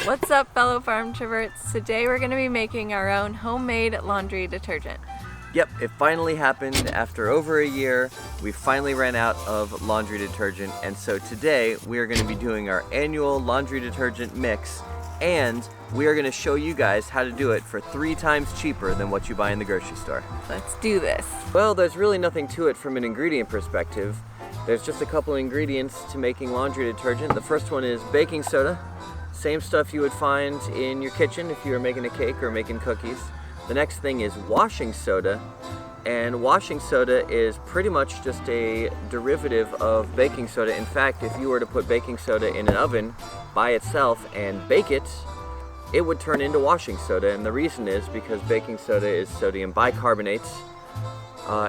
What's up, fellow farm introverts? Today we're going to be making our own homemade laundry detergent. Yep, it finally happened. After over a year, we finally ran out of laundry detergent, and so today we are going to be doing our annual laundry detergent mix, and we are going to show you guys how to do it for 3 times cheaper than what you buy in the grocery store. Let's do this. Well, there's really nothing to it from an ingredient perspective. There's just a couple ingredients to making laundry detergent. The first one is baking soda. Same stuff you would find in your kitchen if you were making a cake or making cookies. The next thing is washing soda, and washing soda is pretty much just a derivative of baking soda. In fact, if you were to put baking soda in an oven by itself and bake it, it would turn into washing soda, and the reason is because baking soda is sodium bicarbonate,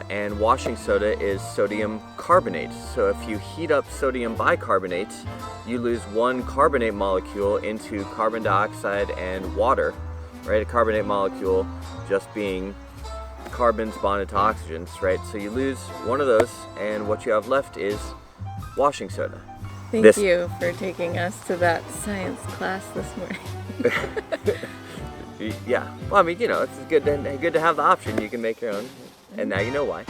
and washing soda is sodium carbonate. So if you heat up sodium bicarbonate, you lose one carbonate molecule into carbon dioxide and water, right? A carbonate molecule just being carbons bonded to oxygens, right? So you lose one of those, and what you have left is washing soda. Thank you for taking us to that science class this morning. Yeah, well, I mean, you know, it's good to have the option. You can make your own, and now you know why.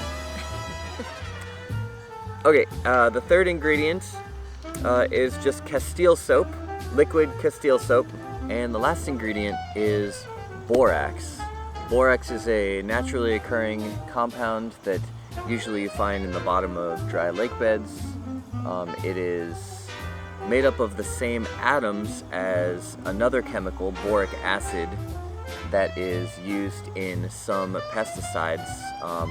Okay, the third ingredient is just Castile Soap, liquid Castile Soap, and the last ingredient is Borax. Borax is a naturally occurring compound that usually you find in the bottom of dry lake beds. It is made up of the same atoms as another chemical, boric acid, that is used in some pesticides,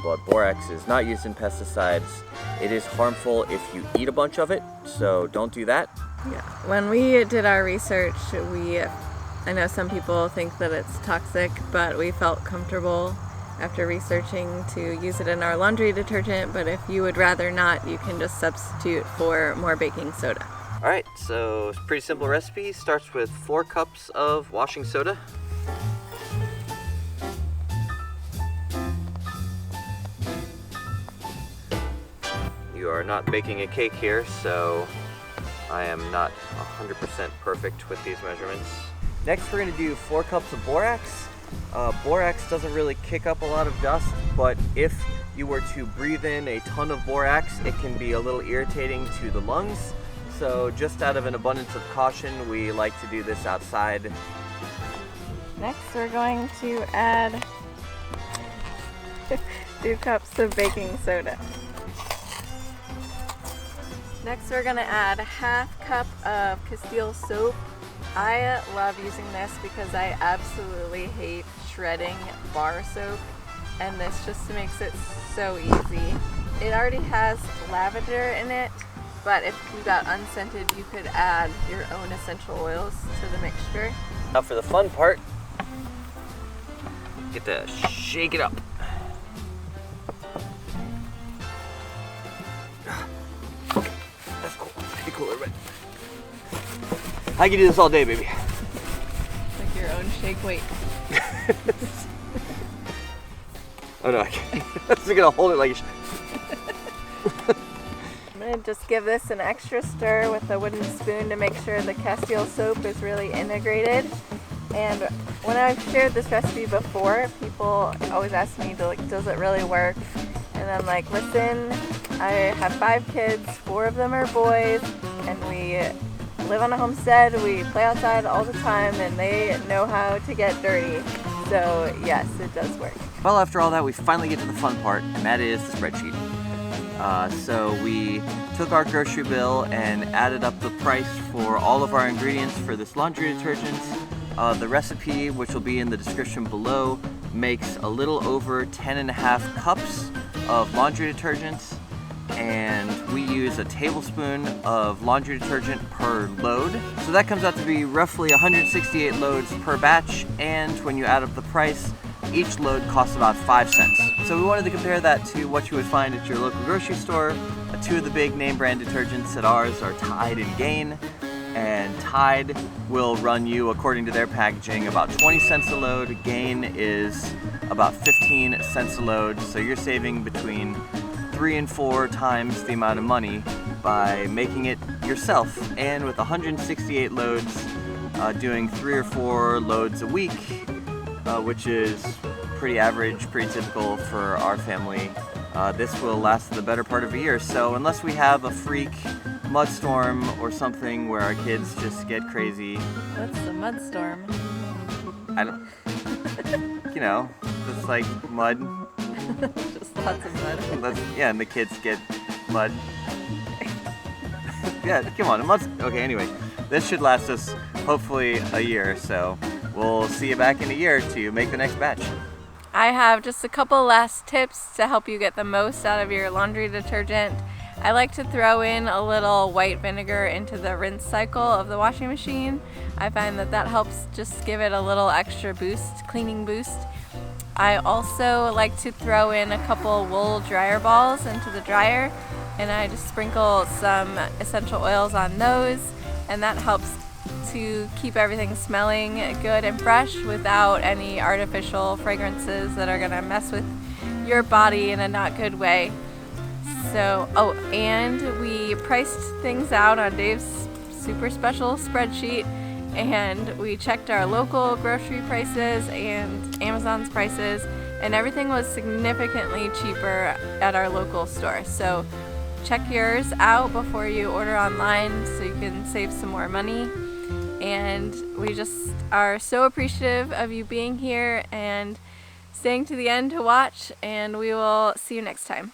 but borax is not used in pesticides. It is harmful if you eat a bunch of it, so don't do that. Yeah. When we did our research, I know some people think that it's toxic, but we felt comfortable after researching to use it in our laundry detergent, but if you would rather not, you can just substitute for more baking soda. Alright, so it's a pretty simple recipe. Starts with 4 cups of washing soda. You are not baking a cake here, so I am not 100% perfect with these measurements. Next we're going to do 4 cups of borax. Borax doesn't really kick up a lot of dust, but if you were to breathe in a ton of borax, it can be a little irritating to the lungs. So just out of an abundance of caution, we like to do this outside. Next we're going to add 2 cups of baking soda. Next we're going to add 1/2 cup of Castile Soap. I love using this because I absolutely hate shredding bar soap, and this just makes it so easy. It already has lavender in it, but if you got unscented, you could add your own essential oils to the mixture. Now for the fun part, get to shake it up. Okay, that's cool. Pretty cool, everybody. I can do this all day, baby. Like your own shake weight. Oh no, I can't. I'm just gonna hold it like I'm going to just give this an extra stir with a wooden spoon to make sure the Castile Soap is really integrated. And when I've shared this recipe before, people always ask me, does it really work? And I'm like, listen, I have 5 kids, 4 of them are boys, and we live on a homestead, we play outside all the time, and they know how to get dirty. So yes, it does work. Well, after all that, we finally get to the fun part, and that is the spreadsheet. So we took our grocery bill and added up the price for all of our ingredients for this laundry detergent. The recipe, which will be in the description below, makes a little over 10.5 cups of laundry detergent, and we use a tablespoon of laundry detergent per load. So that comes out to be roughly 168 loads per batch, and when you add up the price, each load costs about 5 cents. So we wanted to compare that to what you would find at your local grocery store. 2 of the big name brand detergents at ours are Tide and Gain, and Tide will run you, according to their packaging, about 20 cents a load. Gain is about 15 cents a load, so you're saving between 3 and 4 times the amount of money by making it yourself. And with 168 loads, doing 3 or 4 loads a week, which is pretty average, pretty typical for our family. This will last the better part of a year, so unless we have a freak mudstorm or something where our kids just get crazy. What's the mudstorm? I don't, you know, it's like mud. Just lots of mud. Yeah, and the kids get mud. Yeah, come on, okay, anyway, this should last us hopefully a year, so we'll see you back in a year to make the next batch. I have just a couple last tips to help you get the most out of your laundry detergent. I like to throw in a little white vinegar into the rinse cycle of the washing machine. I find that that helps just give it a little extra boost, cleaning boost. I also like to throw in a couple wool dryer balls into the dryer, and I just sprinkle some essential oils on those, and that helps to keep everything smelling good and fresh without any artificial fragrances that are gonna mess with your body in a not good way. So, oh, and we priced things out on Dave's super special spreadsheet, and we checked our local grocery prices and Amazon's prices, and everything was significantly cheaper at our local store. So check yours out before you order online so you can save some more money. And we just are so appreciative of you being here and staying to the end to watch, and we will see you next time.